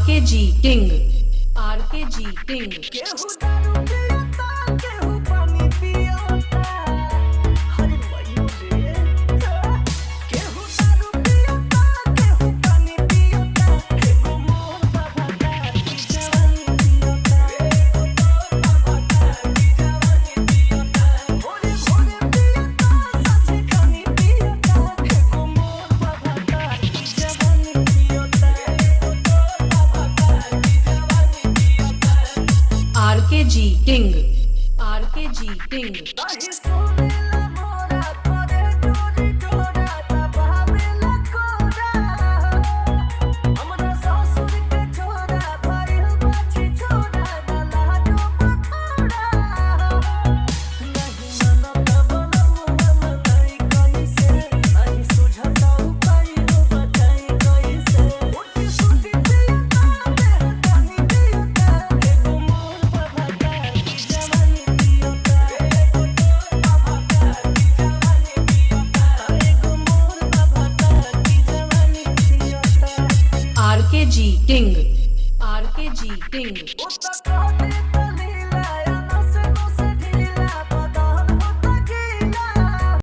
RKG King, RKG King. केहू दारू पियता, केहू पानी पियता। अरे वही रे। केहू दारू पियता, केहू पानी पियता। एगो मोर बाबा की जवानी पियता। एगो मोर बाबा की जवानी पियता। भोरे भोरे पियता, साँझे खानी पियता। एगो मोर बाबा की जवानी पियता। एगो मोर बाबा की जवानी पियता। RKG King, RKG King. नाही सोनेला मोरा करे चोरी चोरा दबावेला कोरा। हमरा सासुर के छोरा भइल बाछी छोरा दलालो पखोड़ा। नहीं मनत बनमुआ मनाई कैसे, नहीं सुझता उपाय हो बताई कैसे। उठी सुठी पियता, देह पानी पियता। एगो मोर बाबा की जवानी पियता। एगो मोर बाबा की जवानी पियता। एगो मोर बाबा की जवानी पियता। RKG King, RKG King. उत कहते